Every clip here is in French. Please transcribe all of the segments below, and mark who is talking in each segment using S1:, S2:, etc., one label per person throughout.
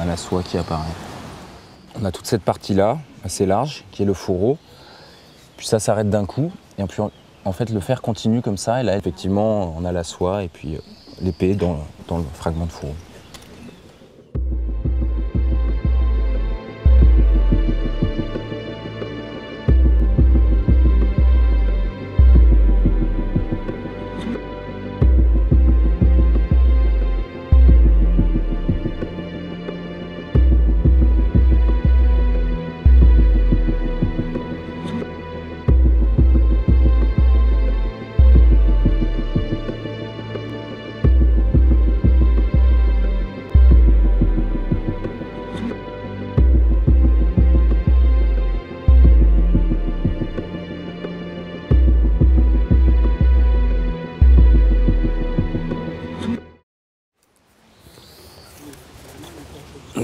S1: la soie qui apparaît. On a toute cette partie-là, assez large, qui est le fourreau. Puis ça s'arrête d'un coup. Et puis en fait, le fer continue comme ça. Et là, effectivement, on a la soie et puis l'épée dans le fragment de fourreau.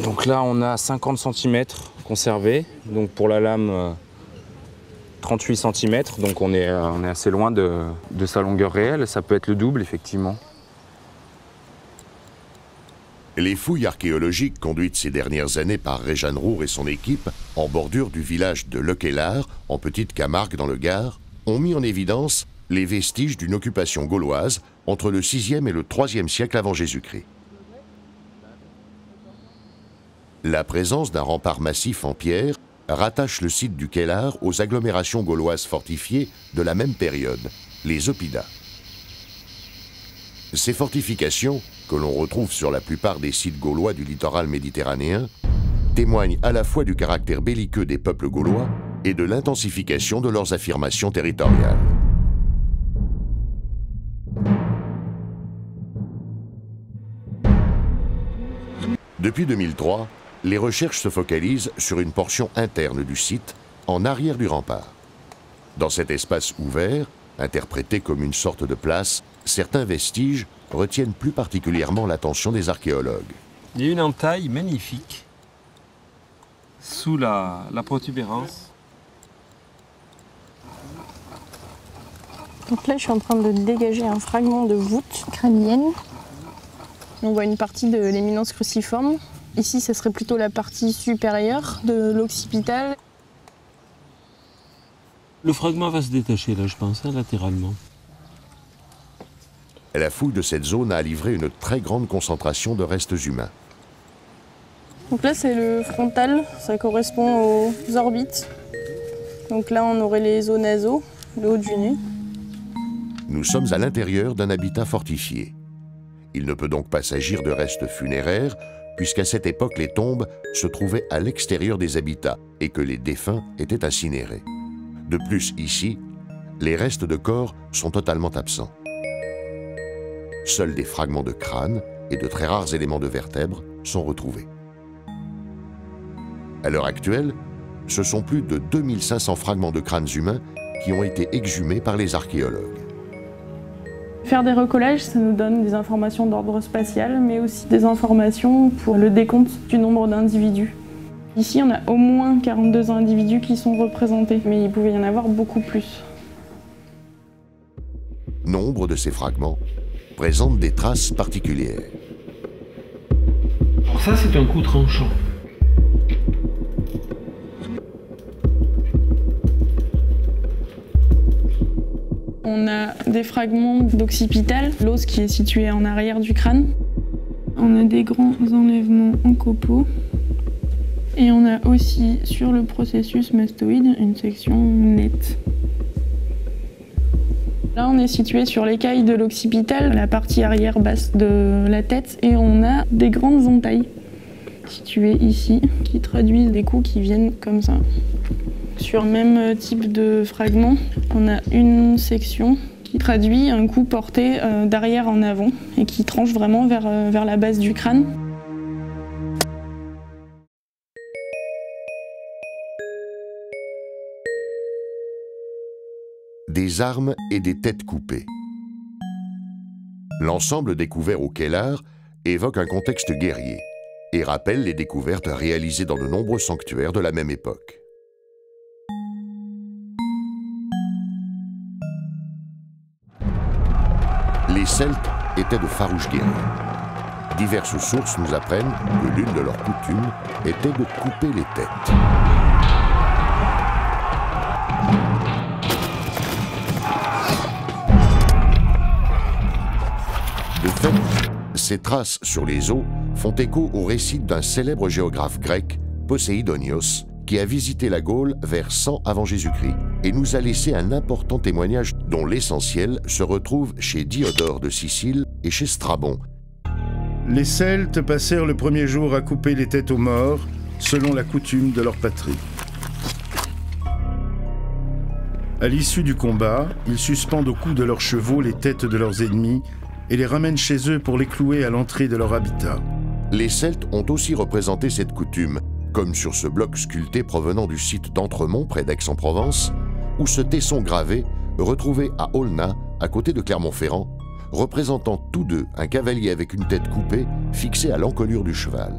S1: Donc là, on a 50 cm conservés. Donc pour la lame, 38 cm. Donc on est assez loin de sa longueur réelle. Ça peut être le double, effectivement.
S2: Les fouilles archéologiques conduites ces dernières années par Réjeanne Roure et son équipe en bordure du village de Lequelard, en Petite Camargue dans le Gard, ont mis en évidence les vestiges d'une occupation gauloise entre le 6e et le 3e siècle avant Jésus-Christ. La présence d'un rempart massif en pierre rattache le site du Quelard aux agglomérations gauloises fortifiées de la même période, les Oppidas. Ces fortifications, que l'on retrouve sur la plupart des sites gaulois du littoral méditerranéen, témoignent à la fois du caractère belliqueux des peuples gaulois et de l'intensification de leurs affirmations territoriales. Depuis 2003, les recherches se focalisent sur une portion interne du site, en arrière du rempart. Dans cet espace ouvert, interprété comme une sorte de place, certains vestiges retiennent plus particulièrement l'attention des archéologues.
S3: Il y a une entaille magnifique sous la protubérance.
S4: Donc là, je suis en train de dégager un fragment de voûte crânienne. On voit une partie de l'éminence cruciforme. Ici, ce serait plutôt la partie supérieure de l'occipital.
S3: Le fragment va se détacher là, je pense, latéralement.
S2: La fouille de cette zone a livré une très grande concentration de restes humains.
S4: Donc là, c'est le frontal, ça correspond aux orbites. Donc là, on aurait les os nasaux, le haut du nez.
S2: Nous sommes à l'intérieur d'un habitat fortifié. Il ne peut donc pas s'agir de restes funéraires, puisqu'à cette époque, les tombes se trouvaient à l'extérieur des habitats et que les défunts étaient incinérés. De plus, ici, les restes de corps sont totalement absents. Seuls des fragments de crâne et de très rares éléments de vertèbres sont retrouvés. À l'heure actuelle, ce sont plus de 2500 fragments de crânes humains qui ont été exhumés par les archéologues.
S4: Faire des recollages, ça nous donne des informations d'ordre spatial, mais aussi des informations pour le décompte du nombre d'individus. Ici, on a au moins 42 individus qui sont représentés, mais il pouvait y en avoir beaucoup plus.
S2: Nombre de ces fragments présentent des traces particulières.
S3: Alors ça, c'est un coup tranchant.
S4: On a des fragments d'occipital, l'os qui est situé en arrière du crâne. On a des grands enlèvements en copeaux. Et on a aussi sur le processus mastoïde une section nette. Là, on est situé sur l'écaille de l'occipital, la partie arrière basse de la tête, et on a des grandes entailles situées ici qui traduisent des coups qui viennent comme ça. Sur le même type de fragment, on a une section qui traduit un coup porté d'arrière en avant et qui tranche vraiment vers la base du crâne.
S2: Des armes et des têtes coupées. L'ensemble découvert au Quelard évoque un contexte guerrier et rappelle les découvertes réalisées dans de nombreux sanctuaires de la même époque. Les Celtes étaient de farouches guerriers. diverses sources nous apprennent que l'une de leurs coutumes était de couper les têtes. De fait, ces traces sur les os font écho au récit d'un célèbre géographe grec, Poséidonios, qui a visité la Gaule vers 100 avant Jésus-Christ et nous a laissé un important témoignage dont l'essentiel se retrouve chez Diodore de Sicile et chez Strabon.
S5: Les Celtes passèrent le premier jour à couper les têtes aux morts, selon la coutume de leur patrie. À l'issue du combat, ils suspendent au cou de leurs chevaux les têtes de leurs ennemis et les ramènent chez eux pour les clouer à l'entrée de leur habitat.
S2: Les Celtes ont aussi représenté cette coutume, comme sur ce bloc sculpté provenant du site d'Entremont, près d'Aix-en-Provence, ou ce tesson gravé, retrouvé à Aulnat, à côté de Clermont-Ferrand, représentant tous deux un cavalier avec une tête coupée, fixée à l'encolure du cheval.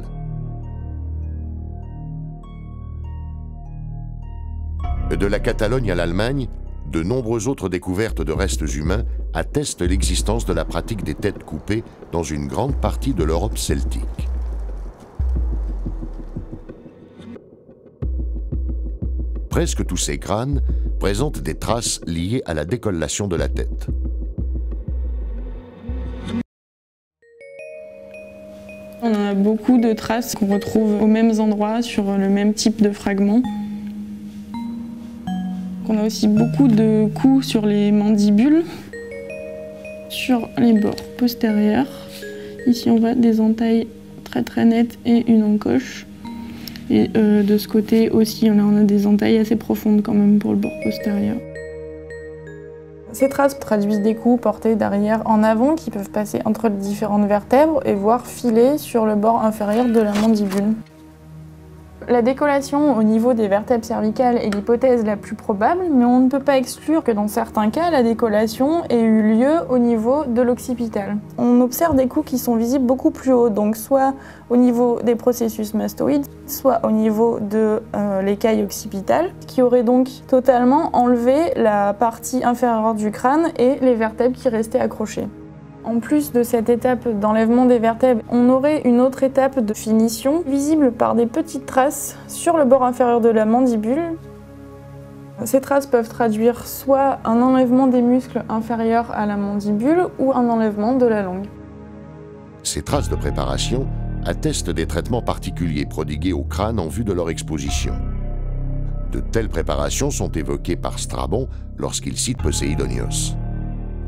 S2: De la Catalogne à l'Allemagne, de nombreuses autres découvertes de restes humains attestent l'existence de la pratique des têtes coupées dans une grande partie de l'Europe celtique. Presque tous ces crânes présentent des traces liées à la décollation de la tête.
S4: On a beaucoup de traces qu'on retrouve aux mêmes endroits, sur le même type de fragments. On a aussi beaucoup de coups sur les mandibules, sur les bords postérieurs. Ici on voit des entailles très nettes et une encoche. Et de ce côté aussi, on a des entailles assez profondes quand même pour le bord postérieur. Ces traces traduisent des coups portés d'arrière en avant qui peuvent passer entre les différentes vertèbres et voire filer sur le bord inférieur de la mandibule. La décollation au niveau des vertèbres cervicales est l'hypothèse la plus probable, mais on ne peut pas exclure que dans certains cas, la décollation ait eu lieu au niveau de l'occipital. On observe des coups qui sont visibles beaucoup plus haut, donc soit au niveau des processus mastoïdes, soit au niveau de l'écaille occipitale, qui aurait donc totalement enlevé la partie inférieure du crâne et les vertèbres qui restaient accrochées. En plus de cette étape d'enlèvement des vertèbres, on aurait une autre étape de finition, visible par des petites traces sur le bord inférieur de la mandibule. Ces traces peuvent traduire soit un enlèvement des muscles inférieurs à la mandibule ou un enlèvement de la langue.
S2: Ces traces de préparation attestent des traitements particuliers prodigués au crâne en vue de leur exposition. De telles préparations sont évoquées par Strabon lorsqu'il cite Poséidonios.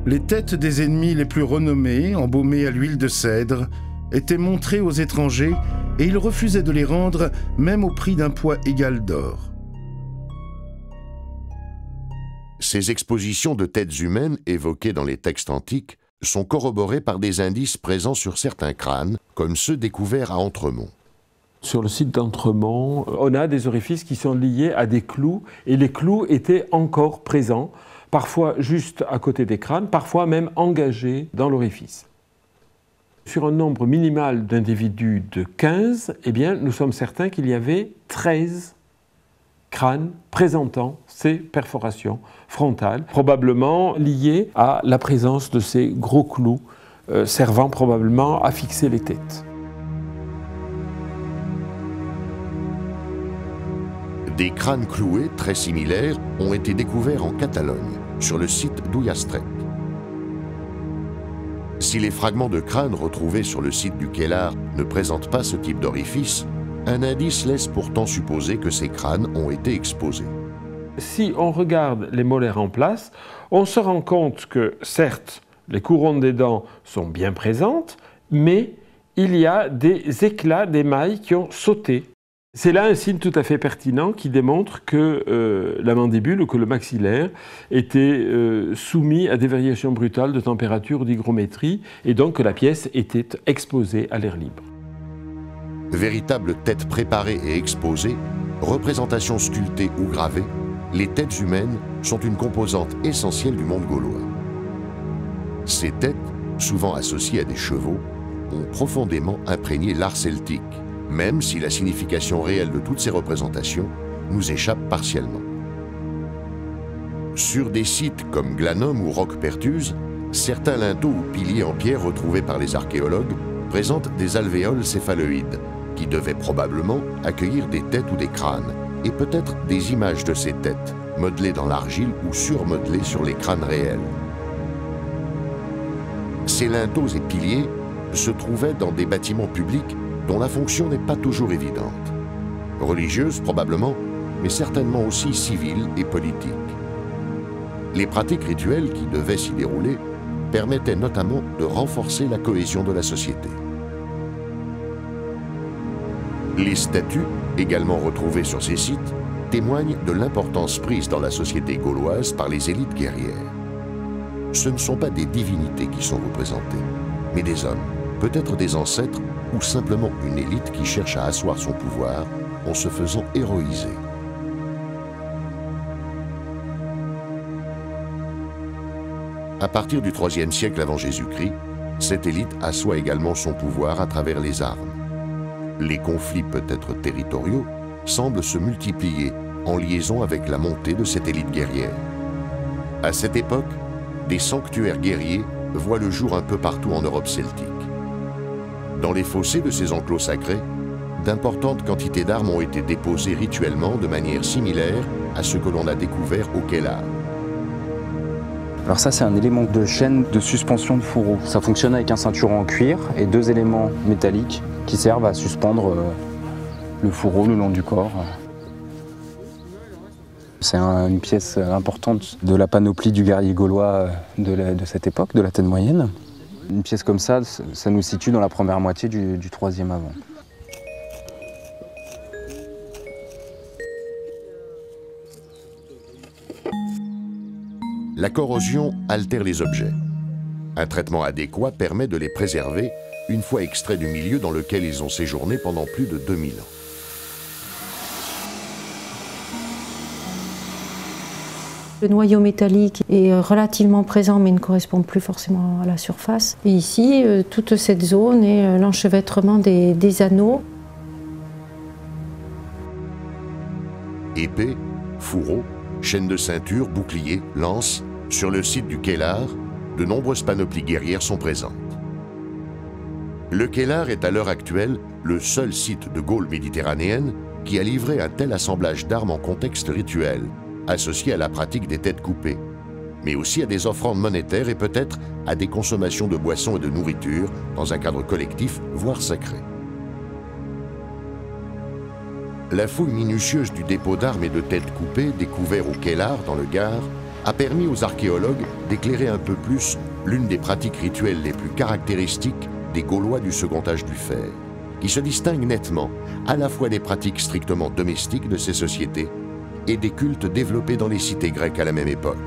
S5: Les têtes des ennemis les plus renommés, embaumées à l'huile de cèdre, étaient montrées aux étrangers et ils refusaient de les rendre même au prix d'un poids égal d'or.
S2: Ces expositions de têtes humaines évoquées dans les textes antiques sont corroborées par des indices présents sur certains crânes, comme ceux découverts à Entremont.
S3: Sur le site d'Entremont, on a des orifices qui sont liés à des clous, et les clous étaient encore présents, parfois juste à côté des crânes, parfois même engagés dans l'orifice. Sur un nombre minimal d'individus de 15, eh bien, nous sommes certains qu'il y avait 13 crânes présentant ces perforations frontales, probablement liées à la présence de ces gros clous servant probablement à fixer les têtes.
S2: Des crânes cloués très similaires ont été découverts en Catalogne, sur le site d'Ullastret. Si les fragments de crâne retrouvés sur le site du Kellar ne présentent pas ce type d'orifice, un indice laisse pourtant supposer que ces crânes ont été exposés.
S3: Si on regarde les molaires en place, on se rend compte que, certes, les couronnes des dents sont bien présentes, mais il y a des éclats d'émail qui ont sauté. C'est là un signe tout à fait pertinent qui démontre que la mandibule ou que le maxillaire était soumis à des variations brutales de température ou d'hygrométrie et donc que la pièce était exposée à l'air libre.
S2: Véritables têtes préparées et exposées, représentations sculptées ou gravées, les têtes humaines sont une composante essentielle du monde gaulois. Ces têtes, souvent associées à des chevaux, ont profondément imprégné l'art celtique, même si la signification réelle de toutes ces représentations nous échappe partiellement. Sur des sites comme Glanum ou Roc Pertuse, certains linteaux ou piliers en pierre retrouvés par les archéologues présentent des alvéoles céphaloïdes qui devaient probablement accueillir des têtes ou des crânes et peut-être des images de ces têtes, modelées dans l'argile ou surmodelées sur les crânes réels. Ces linteaux et piliers se trouvaient dans des bâtiments publics dont la fonction n'est pas toujours évidente. Religieuse probablement, mais certainement aussi civile et politique. Les pratiques rituelles qui devaient s'y dérouler permettaient notamment de renforcer la cohésion de la société. Les statues, également retrouvées sur ces sites, témoignent de l'importance prise dans la société gauloise par les élites guerrières. Ce ne sont pas des divinités qui sont représentées, mais des hommes, peut-être des ancêtres ou simplement une élite qui cherche à asseoir son pouvoir en se faisant héroïser. À partir du IIIe siècle avant Jésus-Christ, cette élite assoit également son pouvoir à travers les armes. Les conflits, peut-être territoriaux, semblent se multiplier en liaison avec la montée de cette élite guerrière. À cette époque, des sanctuaires guerriers voient le jour un peu partout en Europe celtique. Dans les fossés de ces enclos sacrés, d'importantes quantités d'armes ont été déposées rituellement de manière similaire à ce que l'on a découvert au Kellar.
S1: Alors ça, c'est un élément de chaîne de suspension de fourreau. Ça fonctionne avec un ceinturon en cuir et 2 éléments métalliques qui servent à suspendre le fourreau le long du corps. C'est une pièce importante de la panoplie du guerrier gaulois de cette époque, de l'Athènes moyenne. Une pièce comme ça nous situe dans la première moitié du IIIe avant.
S2: La corrosion altère les objets. Un traitement adéquat permet de les préserver une fois extraits du milieu dans lequel ils ont séjourné pendant plus de 2000 ans.
S6: Le noyau métallique est relativement présent mais ne correspond plus forcément à la surface. Et ici, toute cette zone est l'enchevêtrement des anneaux.
S2: Épée, fourreau, chaîne de ceinture, bouclier, lance, sur le site du Kellar, de nombreuses panoplies guerrières sont présentes. Le Kellar est à l'heure actuelle le seul site de Gaule méditerranéenne qui a livré un tel assemblage d'armes en contexte rituel, associé à la pratique des têtes coupées, mais aussi à des offrandes monétaires et peut-être à des consommations de boissons et de nourriture dans un cadre collectif, voire sacré. La fouille minutieuse du dépôt d'armes et de têtes coupées découvert au Kellar dans le Gard a permis aux archéologues d'éclairer un peu plus l'une des pratiques rituelles les plus caractéristiques des Gaulois du second âge du fer, qui se distingue nettement à la fois des pratiques strictement domestiques de ces sociétés et des cultes développés dans les cités grecques à la même époque.